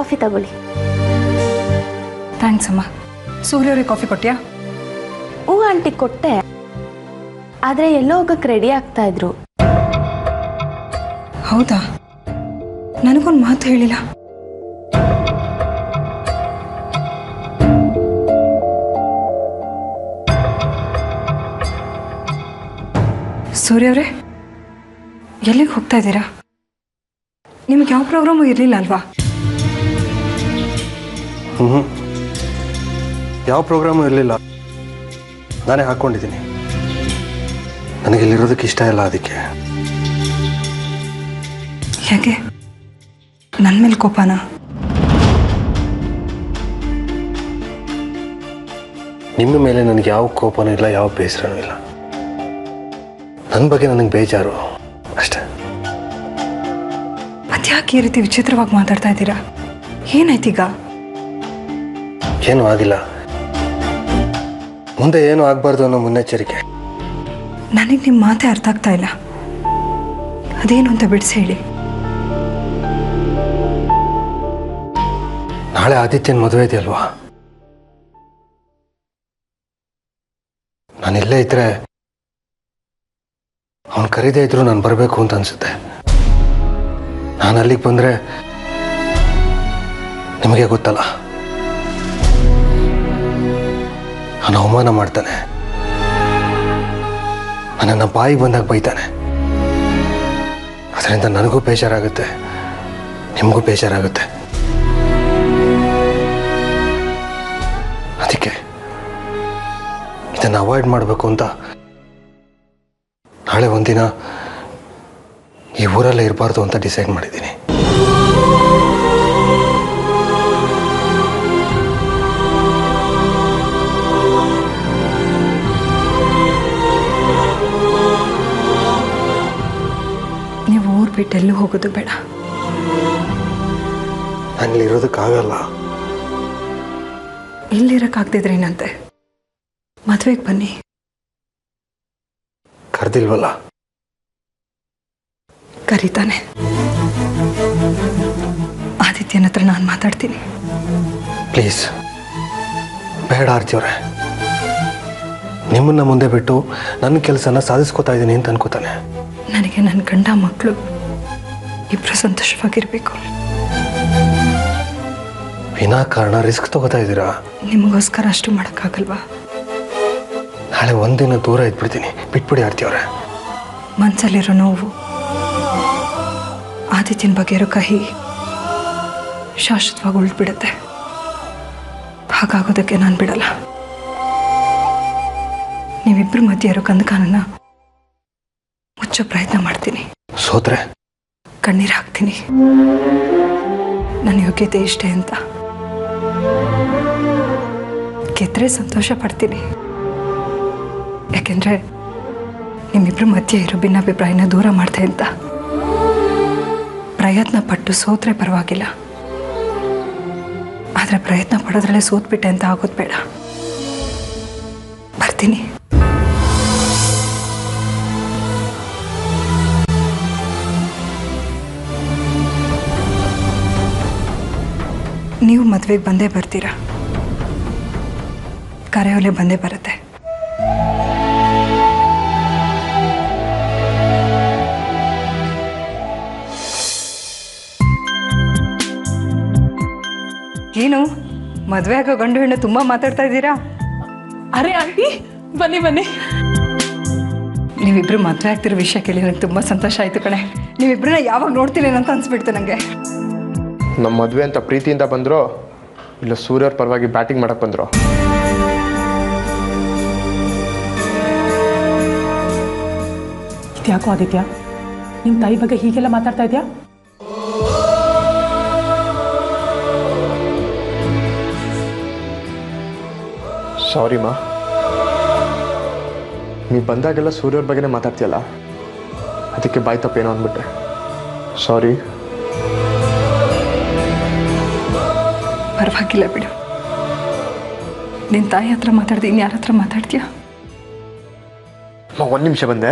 Coffee ತಗೊಳ್ಳಿ. Thanks ಅಮ್ಮ. ಸೂರ್ಯವ್ರಿಗೆ coffee ಕೊಟ್ಟಿಯಾ? ಹ್ಞೂ ಆಂಟಿ, ಕೊಟ್ಟೆ. ಆದರೆ ಎಲ್ಲೋ ಹೋಗಕ್ಕೆ ರೆಡಿ ಆಗ್ತಾ ಇದ್ರು. ಹೌದಾ? ನನಗೊಂದು ಮಾತು ಹೇಳಿಲ್ಲ. ಸೂರ್ಯವ್ರೆ, ಎಲ್ಲಿಗೆ ಹೋಗ್ತಾ ಇದ್ದೀರಾ? ನಿಮಗೆ ಯಾವ ಪ್ರೋಗ್ರಾಮು ಇರಲಿಲ್ಲ ಅಲ್ವಾ? ಯಾವ ಪ್ರೋಗ್ರಾಮು ಇರಲಿಲ್ಲ, ನಾನೇ ಹಾಕ್ಕೊಂಡಿದ್ದೀನಿ. ನನಗೆ ಇಲ್ಲಿರೋದಕ್ಕೆ ಇಷ್ಟ ಇಲ್ಲ, ಅದಕ್ಕೆ. ಯಾಕೆ? ನನ್ನ ಮೇಲೆ ಕೋಪನಾ? ನಿಮ್ಮ ಮೇಲೆ ನನಗೆ ಯಾವ ಕೋಪನೂ ಇಲ್ಲ, ಯಾವ ಬೇಸರನೂ ಇಲ್ಲ. ನನ್ನ ಬಗ್ಗೆ ನನಗೆ ಬೇಜಾರು ಅಷ್ಟೇ. ಅದ್ಯಾಕೆ ಈ ರೀತಿ ವಿಚಿತ್ರವಾಗಿ ಮಾತಾಡ್ತಾ ಇದ್ದೀರಾ? ಏನಾಯ್ತೀಗ? ಏನೂ ಆಗಿಲ್ಲ. ಮುಂದೆ ಏನೂ ಆಗಬಾರ್ದು ಅನ್ನೋ ಮುನ್ನೆಚ್ಚರಿಕೆ. ನನಗೆ ನಿಮ್ಮ ಮಾತೇ ಅರ್ಥ ಆಗ್ತಾ ಇಲ್ಲ. ಅದೇನು ಅಂತ ಬಿಡಿಸಿ ಹೇಳಿ. ನಾಳೆ ಆದಿತ್ಯನ ಮದುವೆ ಇದೆಯಲ್ವಾ? ನಾನು ಇಲ್ಲೇ ಇದ್ರೆ, ಅವನು ಕರೀದೇ ಇದ್ರು ನಾನು ಬರಬೇಕು ಅಂತ ಅನ್ಸುತ್ತೆ. ನಾನು ಅಲ್ಲಿಗೆ ಬಂದರೆ ನಿಮಗೆ ಗೊತ್ತಲ್ಲ, ನಾನು ಅವಮಾನ ಮಾಡ್ತಾನೆ, ನನ್ನನ್ನು ಬಾಯಿಗೆ ಬಂದಾಗ ಬೈತಾನೆ. ಅದರಿಂದ ನನಗೂ ಬೇಜಾರಾಗುತ್ತೆ, ನಿಮಗೂ ಬೇಜಾರಾಗುತ್ತೆ. ಅದಕ್ಕೆ ಇದನ್ನು ಅವಾಯ್ಡ್ ಮಾಡಬೇಕು ಅಂತ ನಾಳೆ ಒಂದಿನ ಈ ಊರಲ್ಲೇ ಇರಬಾರ್ದು ಅಂತ ಡಿಸೈಡ್ ಮಾಡಿದ್ದೀನಿ. ನೀವು ಊರು ಬಿಟ್ಟು ಎಲ್ಲೂ ಹೋಗೋದು ಬೇಡ. ನಾನಿಲ್ಲಿರೋದಕ್ಕಾಗಲ್ಲ. ಇಲ್ಲಿರೋಕ್ಕಾಗ್ತಿದ್ರೇನಂತೆ? ಮದುವೆಗೆ ಬನ್ನಿ. ಕರೆದಿಲ್ವಲ್ಲ? ಕರೀತಾನೆ. ಆದಿತ್ಯನ ಹತ್ರ ನಾನು ಮಾತಾಡ್ತೀನಿ. ಪ್ಲೀಸ್ ಬೇಡ ಆರ್ತಿಯವ್ರೆ. ನಿಮ್ಮನ್ನ ಮುಂದೆ ಬಿಟ್ಟು ನನ್ನ ಕೆಲಸನ ಸಾಧಿಸ್ಕೋತಾ ಇದ್ದೀನಿ ಅಂತ ಅನ್ಕೋತಾನೆ. ನನಗೆ ನನ್ನ ಗಂಡ ಮಕ್ಕಳು ಇಬ್ಬರು ಸಂತೋಷವಾಗಿರ್ಬೇಕು. ವಿನಾಕಾರಣ ರಿಸ್ಕ್ ತಗೋತಾ ಇದ್ದೀರಾ. ನಿಮಗೋಸ್ಕರ ಅಷ್ಟು ಮಾಡೋಕ್ಕಾಗಲ್ವಾ? ನಾಳೆ ಒಂದಿನ ದೂರ ಇದ್ಬಿಡ್ತೀನಿ, ಬಿಟ್ಬಿಡಿ ಆರ್ತಿಯವ್ರೆ. ಮನಸ್ಸಲ್ಲಿರೋ ನೋವು, ಆದಿತ್ಯನ ಬಗ್ಗೆ ಇರೋ ಕಹಿ ಶಾಶ್ವತವಾಗಿ ಉಳಿದ್ಬಿಡುತ್ತೆ. ಹಾಗಾಗೋದಕ್ಕೆ ನಾನು ಬಿಡಲ್ಲ. ನೀವಿಬ್ಬರು ಮಧ್ಯೆ ಇರೋ ಕಂದಕಾನನ್ನ ಮುಚ್ಚೋ ಪ್ರಯತ್ನ ಮಾಡ್ತೀನಿ. ಸೋತ್ರೆ ಕಣ್ಣೀರು ಹಾಕ್ತೀನಿ. ನನ್ನ ಯೋಗ್ಯತೆ ಇಷ್ಟೇ ಅಂತ. ಗೆದ್ರೆ ಸಂತೋಷ ಪಡ್ತೀನಿ. ಯಾಕೆಂದ್ರೆ ನಿಮ್ಮಿಬ್ಬರ ಮಧ್ಯೆ ಇರೋ ಭಿನ್ನಾಭಿಪ್ರಾಯನ ದೂರ ಮಾಡ್ತೆ ಅಂತ. ಪ್ರಯತ್ನ ಪಟ್ಟು ಸೋತ್ರೆ ಪರವಾಗಿಲ್ಲ, ಆದರೆ ಪ್ರಯತ್ನ ಪಡೋದ್ರಲ್ಲೇ ಸೋತ್ಬಿಟ್ಟೆ ಅಂತ ಆಗೋದು ಬೇಡ. ಬರ್ತೀನಿ. ನೀವು ಮದುವೆಗೆ ಬಂದೇ ಬರ್ತೀರಾ, ಕರೆಯೋಲೆ ಬಂದೇ ಬರುತ್ತೆ. ಏನು ಮದುವೆ ಆಗೋ ಗಂಡು ಹೆಣ್ಣು ತುಂಬ ಮಾತಾಡ್ತಾ ಇದ್ದೀರಾ? ಅರೆ ಆಂಟಿ, ಬನ್ನಿ ಬನ್ನಿ. ನೀವಿಬ್ರು ಮದುವೆ ಆಗ್ತಿರೋ ವಿಷಯ ಕೇಳಿ ನನಗೆ ತುಂಬ ಸಂತೋಷ ಆಯಿತು ಕಣೆ. ನೀವಿಬ್ಬರನ್ನ ಯಾವಾಗ ನೋಡ್ತೀನಿ ಅಂತ ಅನ್ಸ್ಬಿಡ್ತು ನನಗೆ. ನಮ್ಮ ಮದುವೆ ಅಂತ ಪ್ರೀತಿಯಿಂದ ಬಂದರು, ಇಲ್ಲ ಸೂರ್ಯವ್ರ ಪರವಾಗಿ ಬ್ಯಾಟಿಂಗ್ ಮಾಡಕ್ಕೆ ಬಂದರು? ಇದ್ಯಾಕೋ ಆದಿತ್ಯ, ನಿಮ್ಮ ತಾಯಿ ಬಗ್ಗೆ ಹೀಗೆಲ್ಲ ಮಾತಾಡ್ತಾ ಇದೆಯಾ? ಸಾರಿ ಮಾ, ನೀವು ಬಂದಾಗೆಲ್ಲ ಸೂರ್ಯವ್ರ ಬಗ್ಗೆನೇ ಮಾತಾಡ್ತೀಯಲ್ಲ, ಅದಕ್ಕೆ ಬಾಯಿ ತಪ್ಪೇನೋ ಅಂದ್ಬಿಟ್ಟೆ. ಸಾರಿ. ಪರವಾಗಿಲ್ಲ ಬಿಡು. ನಿನ್ನ ತಾಯಿ ಹತ್ರ ಮಾತಾಡ್ದೆ ಇನ್ನು ಯಾರ ಹತ್ರ ಮಾತಾಡ್ತೀಯಾ? ಒಂದು ನಿಮಿಷ ಬಂದೆ.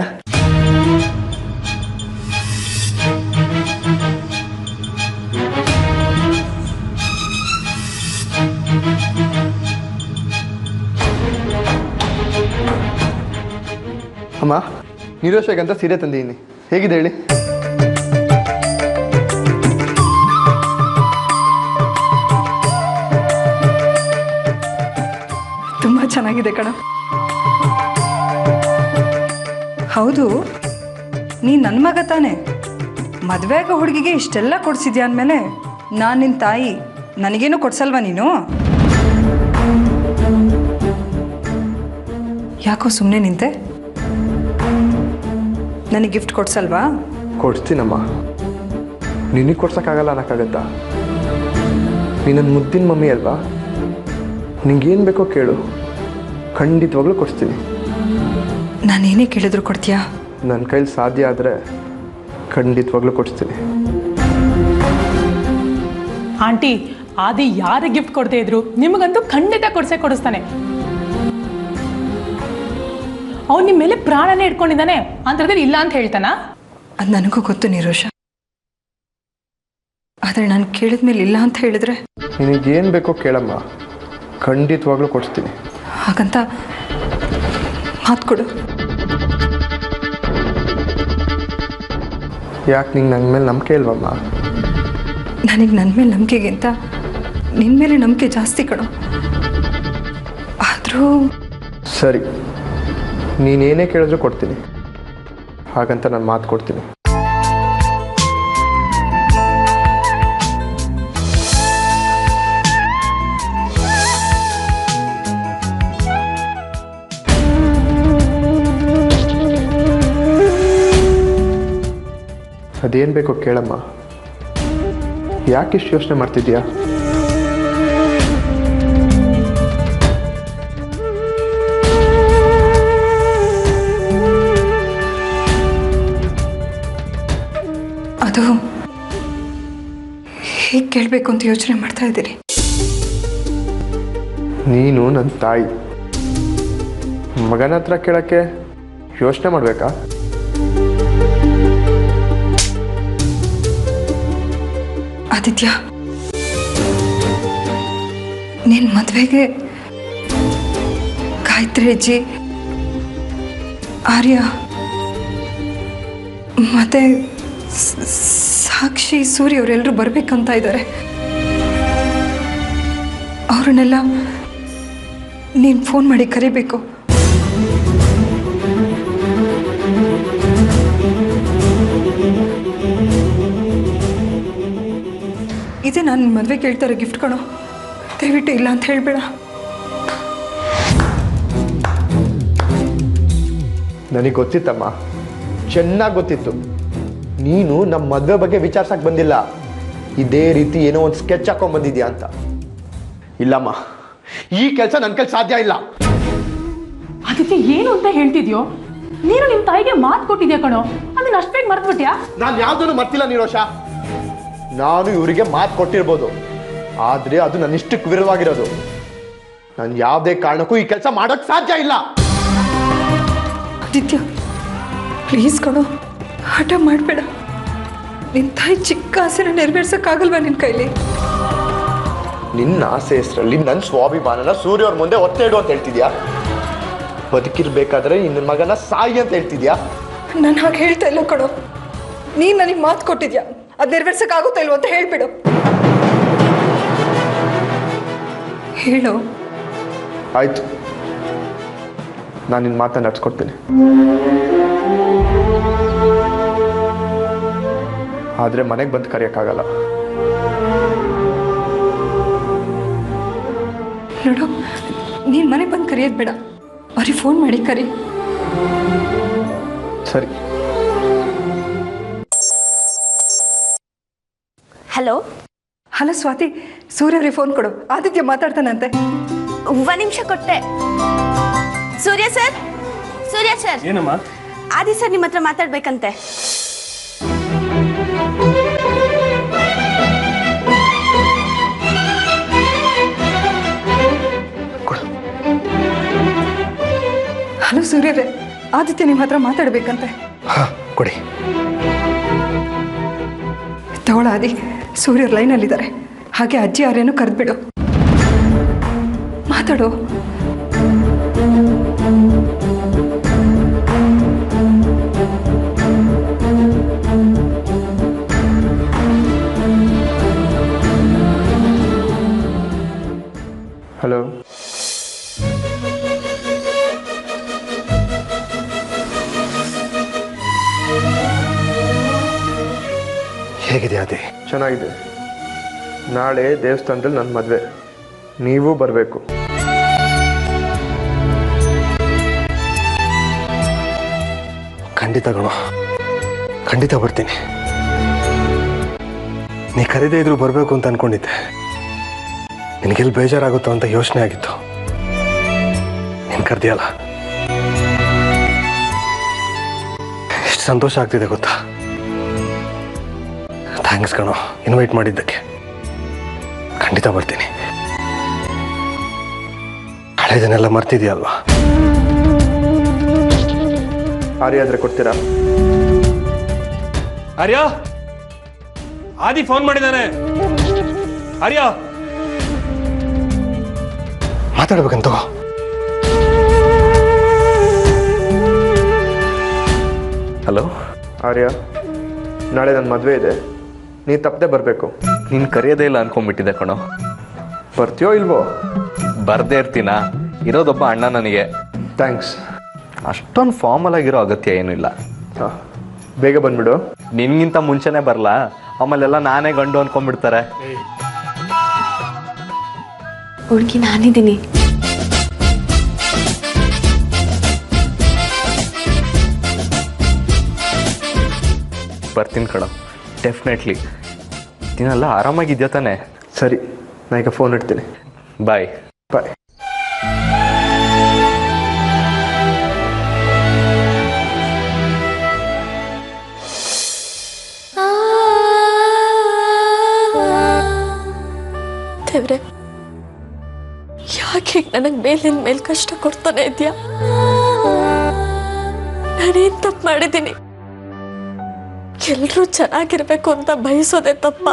ಅಮ್ಮ ನಿರೋಷಗಂತ ಸೀರೆ ತಂದಿದ್ದೀನಿ, ಹೇಗಿದೆ ಹೇಳಿ? ತುಂಬ ಚೆನ್ನಾಗಿದೆ ಕಣ. ಹೌದು, ನೀ ನನ್ನ ಮಗ ತಾನೆ. ಮದುವೆ ಆಗೋ ಹುಡುಗಿಗೆ ಇಷ್ಟೆಲ್ಲ ಕೊಡಿಸಿದ್ಯಾ ಅಂದಮೇಲೆ ನಾನು ನಿನ್ನ ತಾಯಿ, ನನಗೇನು ಕೊಡ್ಸಲ್ವಾ ನೀನು? ಯಾಕೋ ಸುಮ್ಮನೆ ನಿಂತೆ? ನನಗೆ ಗಿಫ್ಟ್ ಕೊಡ್ಸಲ್ವಾ? ಕೊಡ್ಸ್ತೀನಮ್ಮ, ನಿನಗೆ ಕೊಡ್ಸೋಕ್ಕಾಗಲ್ಲ ಅನ್ನೋಕ್ಕಾಗತ್ತಾ? ನೀ ನನ್ನ ಮುದ್ದಿನ ಮಮ್ಮಿ ಅಲ್ವಾ? ನಿಂಗೇನು ಬೇಕೋ ಕೇಳು, ಖಂಡಿತವಾಗ್ಲೂ ಕೊಡಿಸ್ತೀನಿ. ನಾನೇನೇ ಕೇಳಿದ್ರು ಕೊಡ್ತೀಯಾ? ನನ್ನ ಕೈಲಿ ಸಾಧ್ಯ ಆದರೆ ಖಂಡಿತವಾಗ್ಲೂ ಕೊಡಿಸ್ತೀನಿ. ಆಂಟಿ, ಆದಿ ಯಾರಿಗೆ ಗಿಫ್ಟ್ ಕೊಡದೇ ಇದ್ರು ನಿಮಗಂತೂ ಖಂಡಿತ ಕೊಡಿಸ್ತಾನೆ. ಅವ್ನು ನಿಮ್ಮ ಮೇಲೆ ಪ್ರಾಣನೇ ಇಟ್ಕೊಂಡಿದ್ದಾನೆ ಅಂತಂದ್ರೆ ಇಲ್ಲ ಅಂತ ಹೇಳ್ತಾನ? ಅದು ನನಗೂ ಗೊತ್ತು ನಿರೋಷ. ಆದರೆ ನಾನು ಕೇಳಿದ್ಮೇಲೆ ಇಲ್ಲ ಅಂತ ಹೇಳಿದ್ರೆ? ನಿನಗೇನು ಬೇಕೋ ಕೇಳಮ್ಮ, ಖಂಡಿತವಾಗ್ಲೂ ಕೊಡಿಸ್ತೀನಿ. ಹಾಗಂತ ಮಾತು ಕೊಡು. ಯಾಕೆ ನಿಂಗೆ ನನ್ನ ಮೇಲೆ ನಂಬಿಕೆ ಇಲ್ವಮ್ಮ? ನನಗೆ ನನ್ನ ಮೇಲೆ ನಂಬಿಕೆಗಿಂತ ನಿನ್ನ ಮೇಲೆ ನಂಬಿಕೆ ಜಾಸ್ತಿ ಕಣೋ. ಆದರೂ ಸರಿ, ನೀನೇನೇ ಕೇಳಿದ್ರು ಕೊಡ್ತೀನಿ, ಹಾಗಂತ ನಾನು ಮಾತು ಕೊಡ್ತೀನಿ. ಅದೇನು ಬೇಕೋ ಕೇಳಮ್ಮ, ಯಾಕಿಷ್ಟು ಯೋಚನೆ ಮಾಡ್ತಿದ್ಯಾ? ಅದು ಹೇಗೆ ಕೇಳಬೇಕು ಅಂತ ಯೋಚನೆ ಮಾಡ್ತಾ ಇದ್ದೀರಿ. ನೀನು ನನ್ನ ತಾಯಿ, ಮಗನ ಹತ್ರ ಕೇಳೋಕ್ಕೆ ಯೋಚನೆ ಮಾಡಬೇಕಾ? ಆದಿತ್ಯ, ನಿನ್ನ ಮದುವೆಗೆ ಗಾಯತ್ರಿ ಅಜ್ಜಿ, ಆರ್ಯ ಮತ್ತೆ ಸಾಕ್ಷಿ, ಸೂರ್ಯ ಅವರೆಲ್ಲರೂ ಬರಬೇಕಂತ ಇದ್ದಾರೆ. ಅವ್ರನ್ನೆಲ್ಲ ನೀನು ಫೋನ್ ಮಾಡಿ ಕರಿಬೇಕು. ಇದೇ ನಾನು ಮದುವೆ ಕೇಳ್ತಾರೆ ಗಿಫ್ಟ್ ಕಣೋ, ದಯವಿಟ್ಟು ಇಲ್ಲ ಅಂತ ಹೇಳಬೇಡ. ನನಗೆ ಗೊತ್ತಿತ್ತಮ್ಮ, ಚೆನ್ನಾಗಿ ಗೊತ್ತಿತ್ತು. ನೀನು ನಮ್ಮ ಮದುವೆ ಬಗ್ಗೆ ವಿಚಾರಿಸಕ್ಕೆ ಬಂದಿಲ್ಲ, ಇದೇ ರೀತಿ ಏನೋ ಒಂದು ಸ್ಕೆಚ್ ಹಾಕೊಂಡ್ ಬಂದಿದ್ಯಾ ಅಂತ. ಇಲ್ಲಮ್ಮ, ಈ ಕೆಲಸ ನನ್ನ ಕೈಲಿ ಸಾಧ್ಯ ಇಲ್ಲ. ಅದಕ್ಕೆ ಏನು ಅಂತ ಹೇಳ್ತಿದ್ಯೋ? ನೀನು ನಿಮ್ಮ ತಾಯಿಗೆ ಮಾತು ಕೊಟ್ಟಿದ್ಯಾ ಕಣೋ, ಅದನ್ನ ಅಷ್ಟು ಬೇಗ ಮರ್ತ್ಬಿಟ್ಯಾ? ನಾನು ಯಾವುದನ್ನು ಮರ್ತಿಲ್ಲ ನಿರೋಷ. ನಾನು ಇವರಿಗೆ ಮಾತು ಕೊಟ್ಟಿರ್ಬೋದು, ಆದರೆ ಅದು ನನ್ನ ಇಷ್ಟಕ್ಕೆ ವಿರುದ್ಧವಾಗಿರೋದು. ನಾನು ಯಾವುದೇ ಕಾರಣಕ್ಕೂ ಈ ಕೆಲಸ ಮಾಡೋಕ್ಕೆ ಸಾಧ್ಯ ಇಲ್ಲ. ಆದಿತ್ಯ, ಪ್ಲೀಸ್ ಕಣೋ, ಹಠ ಮಾಡಬೇಡ. ನಿನ್ನ ತಾಯಿ ಚಿಕ್ಕ ಆಸೆನ ನೆರವೇರ್ಸೋಕ್ಕಾಗಲ್ವಾ ನಿನ್ನ ಕೈಲಿ? ನಿನ್ನ ಆಸೆ ಹೆಸರಲ್ಲಿ ನನ್ನ ಸ್ವಾಭಿಮಾನನ ಸೂರ್ಯ ಅವ್ರ ಮುಂದೆ ಒತ್ತೆ ಇಡು ಅಂತ ಹೇಳ್ತಿದ್ಯಾ? ಬದುಕಿರ್ಬೇಕಾದ್ರೆ ನಿನ್ನ ಮಗನ ಸಾಯಿ ಅಂತ ಹೇಳ್ತಿದ್ಯಾ? ನಾನು ಹಾಗೆ ಹೇಳ್ತಾ ಇಲ್ಲ ಕಣೋ. ನೀನು ನನಗೆ ಮಾತು ಕೊಟ್ಟಿದ್ಯಾ, ಅದು ನೆರವೇರ್ಸೋಕ್ಕಾಗುತ್ತಾ ಇಲ್ವ ಅಂತ ಹೇಳ್ಬಿಡು. ಹೇಳು. ಆಯ್ತು, ನಾನು ನಿನ್ನ ಮಾತನ್ನು ನಡ್ಸ್ಕೊಡ್ತೀನಿ. ಆದರೆ ಮನೆಗೆ ಬಂದು ಕರೆಯೋಕ್ಕಾಗಲ್ಲ. ನೋಡು, ನೀನು ಮನೆಗೆ ಬಂದು ಕರೆಯೋದು ಬೇಡ, ಅವ್ರಿಗೆ ಫೋನ್ ಮಾಡಿ ಕರಿ. ಸರಿ. ಹಲೋ ಹಲೋ ಸ್ವಾತಿ, ಸೂರ್ಯ ಅವ್ರಿಗೆ ಫೋನ್ ಕೊಡು, ಆದಿತ್ಯ ಮಾತಾಡ್ತಾನಂತೆ. ಒಂದು ನಿಮಿಷ ಕೊಟ್ಟೆ. ಸೂರ್ಯ ಸರ್, ಸೂರ್ಯ ಸರ್. ಏನಮ್ಮ? ಆದಿ ಸರ್ ನಿಮ್ಮ ಹತ್ರ ಮಾತಾಡ್ಬೇಕಂತೆ. ಹಲೋ ಸೂರ್ಯರೇ, ಆದಿತ್ಯ ನಿಮ್ಮ ಹತ್ರ ಮಾತಾಡ್ಬೇಕಂತೆ. ಹಾಂ, ಕೊಡಿ. ತಗೊಳ ಆದಿ, ಸೂರ್ಯರು ಲೈನಲ್ಲಿದ್ದಾರೆ. ಹಾಗೆ ಅಜ್ಜಿ ಆರ್ಯನು ಕರೆದ್ಬಿಡು, ಮಾತಾಡು. ಹಲೋ. ಹೇಗಿದೆ ಅದೇ? ಚೆನ್ನಾಗಿದೆ. ನಾಳೆ ದೇವಸ್ಥಾನದಲ್ಲಿ ನನ್ನ ಮದುವೆ, ನೀವು ಬರಬೇಕು. ಖಂಡಿತ ಗಣೋ, ಖಂಡಿತ ಬರ್ತೀನಿ. ನೀ ಕರೀದೇ ಇದ್ರು ಬರಬೇಕು ಅಂತ ಅನ್ಕೊಂಡಿದ್ದೆ. ನಿನಗೆಲ್ಲಿ ಬೇಜಾರಾಗುತ್ತೋ ಅಂತ ಯೋಚನೆ ಆಗಿತ್ತು. ನೀನು ಕರೆದಿಯಲ್ಲ, ಎಷ್ಟು ಸಂತೋಷ ಆಗ್ತಿದೆ ಗೊತ್ತಾ. ಥ್ಯಾಂಕ್ಸ್ ಕಣೋ ಇನ್ವೈಟ್ ಮಾಡಿದ್ದಕ್ಕೆ. ಖಂಡಿತ ಬರ್ತೀನಿ. ಹಳೆದನ್ನೆಲ್ಲ ಮರ್ತಿದ್ಯಲ್ವಾ? ಆರ್ಯ ಆದ್ರೆ ಕೊಡ್ತೀರಾ? ಆರ್ಯ, ಆದಿ ಫೋನ್ ಮಾಡಿದ್ದಾನೆ. ಆರ್ಯ ಮಾತಾಡ್ಬೇಕಂತ. ಹಲೋ ಆರ್ಯ, ನಾಳೆ ನನ್ನ ಮದುವೆ ಇದೆ, ನೀ ತಪ್ಪದೆ ಬರಬೇಕು. ನೀನು ಕರೆಯೋದೇ ಇಲ್ಲ ಅನ್ಕೊಂಡ್ಬಿಟ್ಟಿದ್ದೆ ಕಣೋ. ಬರ್ತೀಯೋ ಇಲ್ವೋ? ಬರ್ದೇ ಇರ್ತೀನಾ? ಇರೋದೊಬ್ಬ ಅಣ್ಣ ನನಗೆ. ಥ್ಯಾಂಕ್ಸ್. ಅಷ್ಟೊಂದು ಫಾರ್ಮಲ್ ಆಗಿರೋ ಅಗತ್ಯ ಏನೂ ಇಲ್ಲ. ಹಾಂ, ಬೇಗ ಬಂದ್ಬಿಡು. ನಿನ್ಗಿಂತ ಮುಂಚೆನೇ ಬರಲಾ? ಆಮೇಲೆಲ್ಲ ನಾನೇ ಗಂಡು ಅನ್ಕೊಂಡ್ಬಿಡ್ತಾರೆ. ಹುಡುಗಿ ನಾನಿದ್ದೀನಿ. ಬರ್ತೀನಿ ಕಣೋ, ಡೆಫಿನೆಟ್ಲಿ. ನೀನೆಲ್ಲ ಆರಾಮಾಗಿದ್ಯಾ ತಾನೆ? ಸರಿ, ನಾ ಈಗ ಫೋನ್ ಇಡ್ತೀನಿ. ಬಾಯ್. ಬಾಯ್. ದೇವ್ರೆ, ಯಾಕೆ ನನಗೆ ಮೇಲಿನ ಮೇಲೆ ಕಷ್ಟ ಕೊಡ್ತಾನೆ ಇದೆಯಾ? ನಾನೇನ್ ತಪ್ಪು ಮಾಡಿದ್ದೀನಿ? ಎಲ್ರೂ ಚೆನ್ನಾಗಿರ್ಬೇಕು ಅಂತ ಬಯಸೋದೆ ತಪ್ಪ?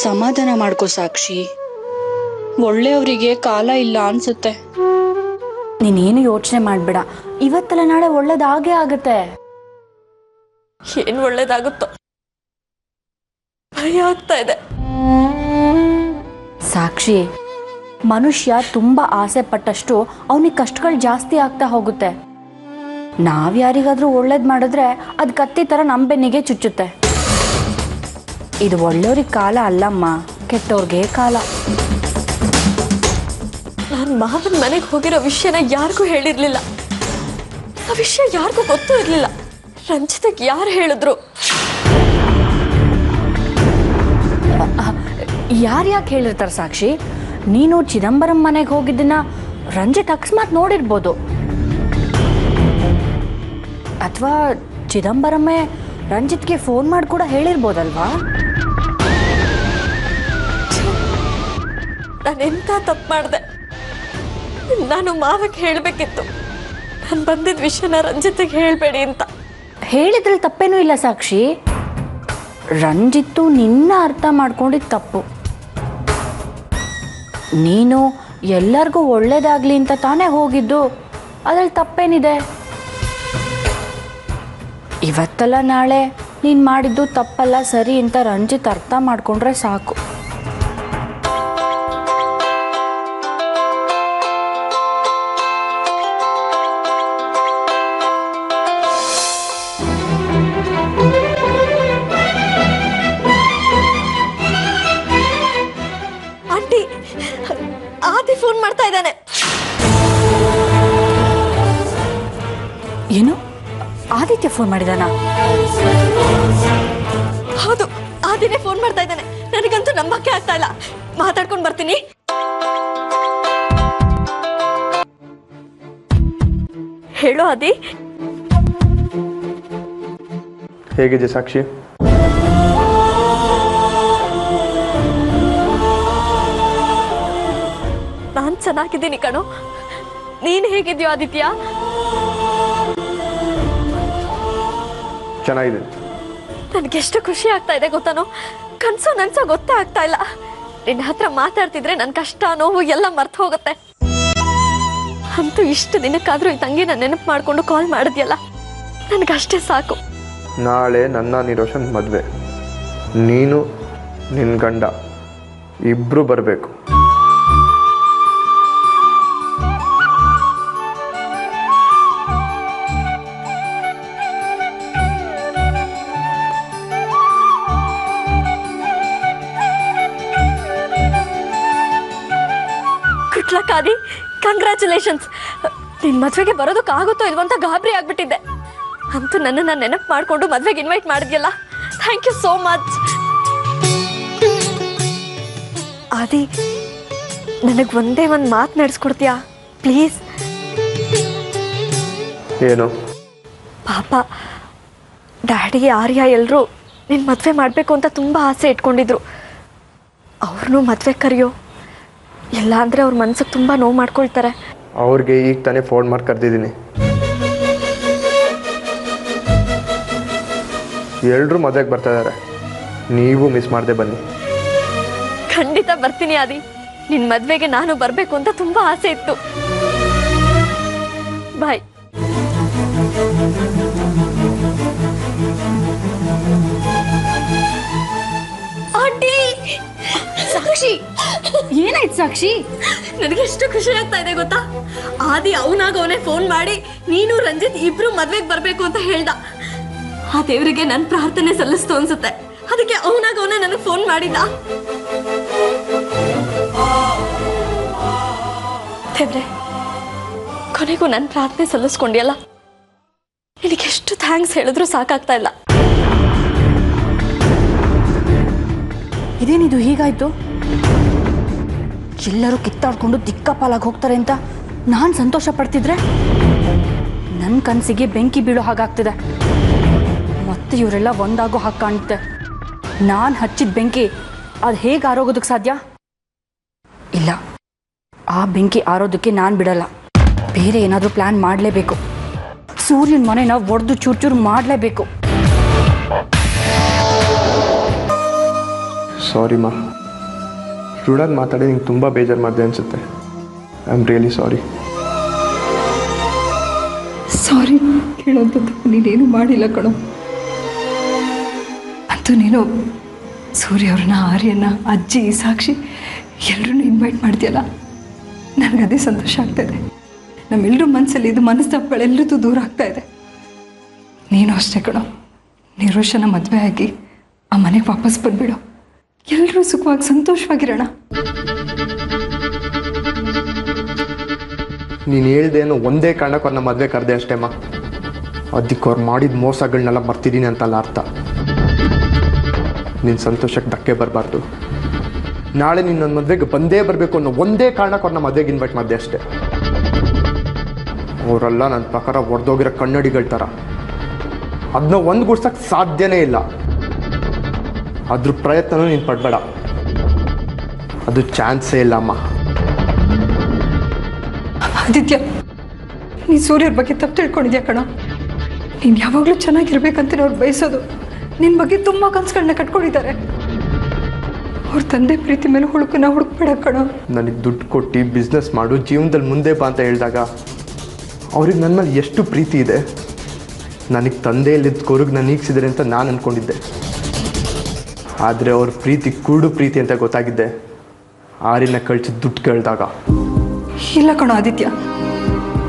ಸಮಾಧಾನ ಮಾಡ್ಕೋ ಸಾಕ್ಷಿ. ಒಳ್ಳೆಯವರಿಗೆ ಕಾಲ ಇಲ್ಲ ಅನ್ಸುತ್ತೆ. ನೀನೇನು ಯೋಚನೆ ಮಾಡ್ಬೇಡ, ಇವತ್ತಲ್ಲ ನಾಳೆ ಒಳ್ಳೇದಾಗೇ ಆಗುತ್ತೆ. ಏನ್ ಒಳ್ಳೇದಾಗುತ್ತೋ ಭಯ ಆಗ್ತಾ ಇದೆ. ಸಾಕ್ಷಿ, ಮನುಷ್ಯ ತುಂಬಾ ಆಸೆ ಪಟ್ಟಷ್ಟು ಅವನಿಗೆ ಕಷ್ಟಗಳು ಜಾಸ್ತಿ ಆಗ್ತಾ ಹೋಗುತ್ತೆ. ನಾವ್ ಯಾರಿಗಾದ್ರೂ ಒಳ್ಳೇದ್ ಮಾಡಿದ್ರೆ ಅದ್ ಕತ್ತಿ ತರ ನಮ್ಮ ಬೆನ್ನಿಗೆ ಚುಚ್ಚುತ್ತೆ. ಇದು ಒಳ್ಳೆಯವ್ರಿಗೆ ಕಾಲ ಅಲ್ಲಮ್ಮ, ಕೆಟ್ಟವ್ರಿಗೆ ಕಾಲ. ನಾನು ಮಾವನ ಮನೆಗೆ ಹೋಗಿರೋ ವಿಷಯನ ಯಾರಿಗೂ ಹೇಳಿರ್ಲಿಲ್ಲ. ಆ ವಿಷಯ ಯಾರಿಗೂ ಗೊತ್ತೂ ಇರ್ಲಿಲ್ಲ. ರಂಜಿತಕ್ಕೆ ಯಾರು ಹೇಳಿದ್ರು? ಯಾರ್ಯಾಕೆ ಹೇಳಿರ್ತಾರೆ ಸಾಕ್ಷಿ? ನೀನು ಚಿದಂಬರಂ ಮನೆಗೆ ಹೋಗಿದ್ದನ್ನ ರಂಜಿತ್ ಅಕಸ್ಮಾತ್ ನೋಡಿರ್ಬೋದು, ಅಥವಾ ಚಿದಂಬರಮ್ಮೇ ರಂಜಿತ್ಗೆ ಫೋನ್ ಮಾಡಿ ಕೂಡ ಹೇಳಿರ್ಬೋದಲ್ವಾ? ನಾನೆಂತ ತಪ್ಪು ಮಾಡಿದೆ? ನಾನು ಮಾವಕ್ಕೆ ಹೇಳಬೇಕಿತ್ತು, ನಾನು ಬಂದಿದ್ದ ವಿಷಯನ ರಂಜಿತ್ಗೆ ಹೇಳಬೇಡಿ ಅಂತ. ಹೇಳಿದ್ರಲ್ಲಿ ತಪ್ಪೇನೂ ಇಲ್ಲ ಸಾಕ್ಷಿ. ರಂಜಿತ್ತು ನಿನ್ನ ಅರ್ಥ ಮಾಡ್ಕೊಂಡಿದ್ದು ತಪ್ಪು. ನೀನು ಎಲ್ಲರಿಗೂ ಒಳ್ಳೇದಾಗ್ಲಿ ಅಂತ ತಾನೇ ಹೋಗಿದ್ದು, ಅದ್ರಲ್ಲಿ ತಪ್ಪೇನಿದೆ? ಇವತ್ತಲ್ಲ ನಾಳೆ ನೀನು ಮಾಡಿದ್ದು ತಪ್ಪಲ್ಲ ಸರಿ ಅಂತ ರಂಜಿತ್ ಅರ್ಥ ಮಾಡ್ಕೊಂಡ್ರೆ ಸಾಕು. ಆಂಟಿ, ಆದಿ ಫೋನ್ ಮಾಡ್ತಾ ಇದ್ದಾನೆ. ಏನು? ಆದಿತ್ಯ ಫೋನ್ ಮಾಡಿದಾನ? ಹೌದು, ಆದಿನೇ ಫೋನ್ ಮಾಡ್ತಾ ಇದ್ದಾನೆ. ನನಗಂತೂ ನಂಬಕ್ಕೆ ಆಗ್ತಾ ಇಲ್ಲ. ಮಾತಾಡ್ಕೊಂಡು ಬರ್ತೀನಿ. ಹೇಳು ಆದಿ. ಹೇಗಿದೆ ಸಾಕ್ಷಿ? ನಾನ್ ಚೆನ್ನಾಗಿದ್ದೀನಿ ಕಣೋ. ನೀನ್ ಹೇಗಿದ್ಯೋ ಆದಿತ್ಯ? ಚೆನ್ನಾಗಿದೆ. ನನ್ಗೆಷ್ಟು ಖುಷಿ ಆಗ್ತಾ ಇದೆ ಗೊತ್ತಾನೋ. ಕನ್ಸೋ ನನ್ಸೋ ಗೊತ್ತೇ ಆಗ್ತಾ ಇಲ್ಲ. ನಿನ್ನ ಹತ್ರ ಮಾತಾಡ್ತಿದ್ರೆ ನನ್ ಕಷ್ಟ ನೋವು ಎಲ್ಲ ಮರ್ತು ಹೋಗುತ್ತೆ. ಅಂತೂ ಇಷ್ಟು ದಿನಕ್ಕಾದ್ರೂ ಈ ತಂಗಿನ ನೆನಪು ಮಾಡ್ಕೊಂಡು ಕಾಲ್ ಮಾಡಿದ್ಯಲ್ಲ, ನನ್ಗಷ್ಟೇ ಸಾಕು. ನಾಳೆ ನನ್ನ ನಿರೋಷನ್ ಮದುವೆ. ನೀನು ನಿನ್ನ ಗಂಡ ಇಬ್ಬರು ಬರಬೇಕು. ಗುಡ್ ಲಕ್ ಆದಿ, ಕಂಗ್ರ್ಯಾಚುಲೇಷನ್ಸ್. ನಿನ್ ಮದ್ವೆಗೆ ಬರೋದಕ್ಕಾಗುತ್ತೋ ಇಲ್ವೋ ಅಂತ ಗಾಬರಿ ಆಗ್ಬಿಟ್ಟಿದ್ದೆ. ಅಂತೂ ನನ್ನನ್ನು ನೆನಪು ಮಾಡಿಕೊಂಡು ಮದ್ವೆಗೆ ಇನ್ವೈಟ್ ಮಾಡಿದ್ಯಲ್ಲ, thank you so much. Aadi, ನನಗೆ ಒಂದೇ ಒಂದು ಮಾತು ನಡೆಸ್ಕೊಡ್ತೀಯಾ ಪ್ಲೀಸ್? ಏನು? ಪಾಪ ಡ್ಯಾಡಿ ಆರ್ಯ ಎಲ್ಲರೂ ನಿನ್ನ ಮದುವೆ ಮಾಡಬೇಕು ಅಂತ ತುಂಬ ಆಸೆ ಇಟ್ಕೊಂಡಿದ್ರು. ಅವ್ರನ್ನೂ ಮದುವೆ ಕರೆಯೋ, ಇಲ್ಲ ಅಂದರೆ ಅವ್ರ ಮನ್ಸಿಗೆ ತುಂಬ ನೋವು ಮಾಡ್ಕೊಳ್ತಾರೆ. ಅವ್ರಿಗೆ ಈಗ ತಾನೇ ಫೋನ್ ಮಾಡಿ ಕರೆದಿದ್ದೀನಿ. ಎಲ್ಲರೂ ಮದುವೆಗೆ ಬರ್ತಾ ಇದ್ದಾರೆ, ನೀವು ಮಿಸ್ ಮಾಡದೆ ಬನ್ನಿ. ಖಂಡಿತ ಬರ್ತೀನಿ ಆದಿ. ನಿನ್ನ ಮದುವೆಗೆ ನಾನು ಬರಬೇಕು ಅಂತ ತುಂಬ ಆಸೆ ಇತ್ತು. ಬಾಯ್. ಆಂಟಿ, ಸಾಕ್ಷಿ, ಏನಾಯ್ತು ಸಾಕ್ಷಿ? ನನಗೆ ಎಷ್ಟು ಖುಷಿ ಆಗ್ತಾ ಇದೆ ಗೊತ್ತಾ? ಆದಿ ಅವನಾಗ ಅವನೇ ಫೋನ್ ಮಾಡಿ ನೀನು ರಂಜಿತ್ ಇಬ್ರು ಮದ್ವೆಗೆ ಬರ್ಬೇಕು ಅಂತ ಹೇಳ್ದ. ಆ ದೇವರಿಗೆ ನನ್ನ ಪ್ರಾರ್ಥನೆ ಸಲ್ಲಿಸ್ತು ಅನ್ಸುತ್ತೆ, ಅದಕ್ಕೆ ಅವನಾಗ ಅವನೇ ನನಗೆ ಫೋನ್ ಮಾಡಿದ್ದ. ದೇವ್ರೆ, ಕೊನೆಗೂ ನನ್ನ ಪ್ರಾರ್ಥನೆ ಸಲ್ಲಿಸ್ಕೊಂಡಿಯಲ್ಲ, ನಿನಗೆ ಎಷ್ಟು ಥ್ಯಾಂಕ್ಸ್ ಹೇಳಿದ್ರು ಸಾಕಾಗ್ತಾ ಇಲ್ಲ. ಇದೇನಿದು ಹೀಗಾಯ್ತು? ಎಲ್ಲರೂ ಕಿತ್ತಾಡ್ಕೊಂಡು ದಿಕ್ಕಾಪಾಲಾಗಿ ಹೋಗ್ತಾರೆ ಅಂತ ನಾನು ಸಂತೋಷ ಪಡ್ತಿದ್ರೆ ನನ್ನ ಕನಸಿಗೆ ಬೆಂಕಿ ಬೀಳೋ ಹಾಗಾಗ್ತಿದೆ. ಮತ್ತೆ ಇವರೆಲ್ಲ ಒಂದಾಗೋ ಹಾಗೆ ಕಾಣುತ್ತೆ. ನಾನು ಹಚ್ಚಿದ ಬೆಂಕಿ ಅದು ಹೇಗೆ ಆರೋಗೋದಕ್ಕೆ ಸಾಧ್ಯ? ಇಲ್ಲ, ಆ ಬೆಂಕಿ ಆರೋದಕ್ಕೆ ನಾನು ಬಿಡಲ್ಲ. ಬೇರೆ ಏನಾದರೂ ಪ್ಲ್ಯಾನ್ ಮಾಡಲೇಬೇಕು. ಸೂರ್ಯನ ಮನೆನ ಒಡೆದು ಚೂರು ಚೂರು ಮಾಡಲೇಬೇಕು. ಸಾರಿ ಮಾ, ರುಡಾಗಿ ಮಾತಾಡಿ ನಿಂಗೆ ತುಂಬ ಬೇಜಾರು ಮಾಡಿದೆ ಅನಿಸುತ್ತೆ. I am really sorry. Sorry ಕೇಳೋಂಥದ್ದು ನೀನೇನು ಮಾಡಿಲ್ಲ ಕಣೋ. ಅಂತೂ ನೀನು ಸೂರ್ಯ ಅವ್ರನ್ನ, ಆರ್ಯನ, ಅಜ್ಜಿ, ಸಾಕ್ಷಿ ಎಲ್ಲರೂ ಇನ್ವೈಟ್ ಮಾಡ್ತೀಯಲ್ಲ, ನನಗದೇ ಸಂತೋಷ ಆಗ್ತಾಯಿದೆ. ನಮ್ಮೆಲ್ಲರೂ ಮನಸ್ಸಲ್ಲಿ ಇದು ಮನಸ್ತಾಪಗಳೆಲ್ಲದೂ ದೂರ ಆಗ್ತಾ ಇದೆ. ನೀನು ಅಷ್ಟೇ ಕಣೋ, ನಿರೋಷನ ಮದುವೆ ಆಗಿ ಆ ಮನೆಗೆ ವಾಪಸ್ ಬಂದುಬಿಡು. ಎಲ್ಲರೂ ಸುಖವಾಗಿ ಸಂತೋಷವಾಗಿರೋಣ. ನೀನು ಹೇಳ್ದೇನೋ ಒಂದೇ ಕಾರಣಕ್ಕೆ ಅವ್ರನ್ನ ಮದುವೆ ಕರೆದೆ ಅಷ್ಟೇಮ್ಮ. ಅದಕ್ಕೆ ಅವ್ರು ಮಾಡಿದ ಮೋಸಗಳನ್ನೆಲ್ಲ ಮರ್ತಿದ್ದೀನಿ ಅಂತಲ್ಲ ಅರ್ಥ. ನಿನ್ನ ಸಂತೋಷಕ್ಕೆ ಧಕ್ಕೆ ಬರಬಾರ್ದು. ನಾಳೆ ನೀನು ನನ್ನ ಮದುವೆಗೆ ಬಂದೇ ಬರಬೇಕು ಅನ್ನೋ ಒಂದೇ ಕಾರಣಕ್ಕೆ ಅವ್ರನ್ನ ಮದುವೆಗೆ ಇನ್ವೈಟ್ ಮಾಡಿದೆ ಅಷ್ಟೇ. ಅವರೆಲ್ಲ ನನ್ನ ಪ್ರಕಾರ ಒಡೆದೋಗಿರೋ ಕನ್ನಡಿಗಳ ಥರ. ಅದನ್ನ ಒಂದುಗೂಡ್ಸಕ್ಕೆ ಸಾಧ್ಯನೇ ಇಲ್ಲ. ಅದ್ರ ಪ್ರಯತ್ನನೂ ನೀನು ಪಡಬೇಡ, ಅದು ಚಾನ್ಸೇ ಇಲ್ಲ ಅಮ್ಮ. ಆದಿತ್ಯ, ನೀನು ಸೂರ್ಯರ ಬಗ್ಗೆ ತಪ್ಪು ತಿಳ್ಕೊಂಡಿದ್ಯಾ ಕಣೋ. ನೀನು ಯಾವಾಗಲೂ ಚೆನ್ನಾಗಿರ್ಬೇಕಂತ ಅವ್ರು ಬಯಸೋದು. ನಿನ್ನ ಬಗ್ಗೆ ತುಂಬ ಕನಸುಗಳನ್ನ ಕಟ್ಕೊಂಡಿದ್ದಾರೆ. ಅವ್ರ ತಂದೆ ಪ್ರೀತಿ ಮೇಲೆ ಹುಡುಕನ್ನ ಹುಡುಕ್ಬೇಡ ಕಣೋ. ನನಗೆ ದುಡ್ಡು ಕೊಟ್ಟು ಬಿಸ್ನೆಸ್ ಮಾಡು, ಜೀವನದಲ್ಲಿ ಮುಂದೆ ಬಾ ಅಂತ ಹೇಳಿದಾಗ ಅವ್ರಿಗೆ ನನ್ನ ಮೇಲೆ ಎಷ್ಟು ಪ್ರೀತಿ ಇದೆ. ನನಗೆ ತಂದೆಯಲ್ಲಿದ್ದ ಕೊರಗು ನಾನು ನೀಗಿಸಿದರೆ ಅಂತ ನಾನು ಅಂದ್ಕೊಂಡಿದ್ದೆ. ಆದರೆ ಅವ್ರ ಪ್ರೀತಿ ಕುರುಡು ಪ್ರೀತಿ ಅಂತ ಗೊತ್ತಾಗಿದ್ದೆ ಆರಿನ ಕಳಿಸಿ ದುಡ್ಡು ಕೇಳಿದಾಗ. ಇಲ್ಲ ಕಣೋ ಆದಿತ್ಯ,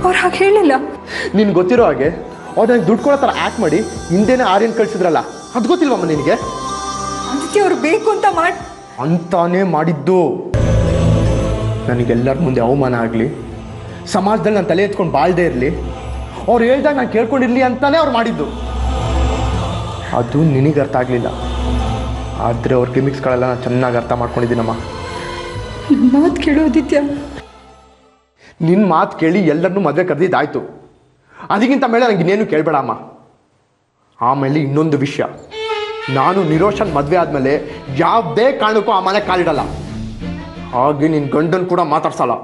ಅವ್ರು ಹಾಗೆ ಹೇಳಿಲ್ಲ. ನಿನ್ಗೆ ಗೊತ್ತಿರೋ ಹಾಗೆ ಅವ್ರು ನನಗೆ ದುಡ್ಡು ಕೊಡೋ ಥರ ಆ್ಯಕ್ಟ್ ಮಾಡಿ ಹಿಂದೆನೇ ಆರ್ಯನ್ ಕಳಿಸಿದ್ರಲ್ಲ, ಅದು ಗೊತ್ತಿಲ್ವಮ್ಮ ನಿನಗೆ? ಆದಿತ್ಯ, ಅವ್ರು ಬೇಕು ಅಂತ ಅಂತಾನೇ ಮಾಡಿದ್ದು. ನನಗೆಲ್ಲರ ಮುಂದೆ ಅವಮಾನ ಆಗಲಿ, ಸಮಾಜದಲ್ಲಿ ನಾನು ತಲೆ ಎತ್ಕೊಂಡು ಬಾಳ್ದೇ ಇರಲಿ, ಅವ್ರು ಹೇಳ್ದಾಗ ನಾನು ಕೇಳ್ಕೊಂಡಿರಲಿ ಅಂತಾನೆ ಅವ್ರು ಮಾಡಿದ್ದು. ಅದು ನಿನಗೆ ಅರ್ಥ ಆಗಲಿಲ್ಲ. ಆದರೆ ಅವ್ರ ಗಿಮಿಕ್ಸ್ಗಳೆಲ್ಲ ನಾನು ಚೆನ್ನಾಗಿ ಅರ್ಥ ಮಾಡ್ಕೊಂಡಿದ್ದೀನಮ್ಮ. ಮಾತು ಕೇಳೋ ಆದಿತ್ಯ. ನಿನ್ನ ಮಾತು ಕೇಳಿ ಎಲ್ಲರನ್ನೂ ಮದುವೆ ಕರೆದಿದ್ದಾಯ್ತು. ಅದಕ್ಕಿಂತ ಮೇಲೆ ನನಗೆ ಇನ್ನೇನು ಕೇಳಬೇಡ ಅಮ್ಮ. ಆಮೇಲೆ ಇನ್ನೊಂದು ವಿಷಯ, ನಾನು ನಿರೋಷನ್ ಮದುವೆ ಆದಮೇಲೆ ಯಾವುದೇ ಕಾರಣಕ್ಕೂ ಆ ಮನೆ ಕಾಲಿಡಲ್ಲ. ಹಾಗೆ ನಿನ್ನ ಗಂಡನ ಕೂಡ ಮಾತಾಡ್ಸಲ್ಲ.